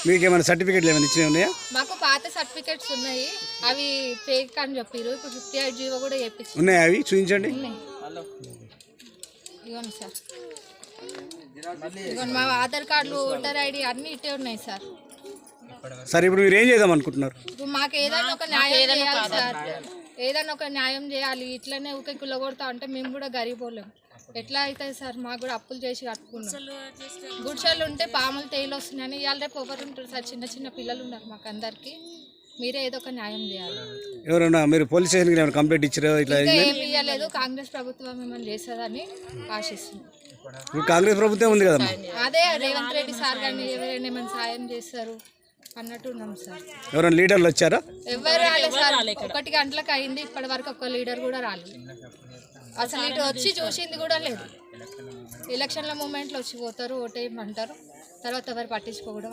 మీకు ఏమైనా సర్టిఫికేట్లు ఏమైనా ఇచ్చినవి ఉన్నాయా? మాకు పాత సర్టిఫికేట్స్ ఉన్నాయి, అవి ఫేక్ అని చెప్పారు. ఇప్పుడు 58 జీవో కూడా చేయించి ఉన్నాయా? అవి చూపించండి. ఇవ్వండి సార్, ఇవ్వండి. మా ఆధార్ కార్డులు, ఓటర్ ఐడి అన్నీ ఇట్టే ఉన్నాయి సార్. సరే, ఇప్పుడు మీరు ఏం చేద్దాం అనుకుంటున్నారు? ఇప్పుడు మాకు ఏదైనా ఒక న్యాయం చేయాలి సార్, ఏదైనా ఒక న్యాయం చేయాలి. ఇట్లనే ఊకే కుల్లగొడతా అంటే మేము కూడా గరీబోళ్ళం, ఎట్లా అవుతుంది సార్? మాకు కూడా అప్పులు చేసి కట్టుకున్నాం. గుడిసెలు ఉంటే పాములు తేలి వస్తున్నాయని ఇవాళ రేపు ఎవరు ఉంటారు సార్? చిన్న చిన్న పిల్లలు ఉన్నారు మాకు అందరికి. మీరే ఏదో ఒక న్యాయం చేయాలి. ఎవరన్నా మీరు పోలీస్ స్టేషన్కి ఏమైనా కంప్లైంట్ ఇచ్చారా? ఇట్లా ఏమి ఇవ్వలేదు. కాంగ్రెస్ ప్రభుత్వం ఏమైనా చేస్తుందని ఆశిస్తున్నాం. ఇప్పుడు కాంగ్రెస్ ప్రభుత్వం ఉంది కదమ్మా. అదే రేవంత్ రెడ్డి సార్ కానీ ఎవరైనా ఏమైనా సాయం చేస్తారు అన్నట్టు ఉన్నాం సార్. ఎవరైనా లీడర్లు వచ్చారా? ఎవరు రాలేదు సార్. 1 గంటలకు అయింది, ఇప్పటి వరకు ఒక్క లీడర్ కూడా రాలేదు. అసలు ఇటు వచ్చి చూసింది కూడా లేదు. ఎలక్షన్ల మూమెంట్లో వచ్చి పోతారు, ఓటేయమంటారు, తర్వాత ఎవరు పట్టించుకోకూడదు.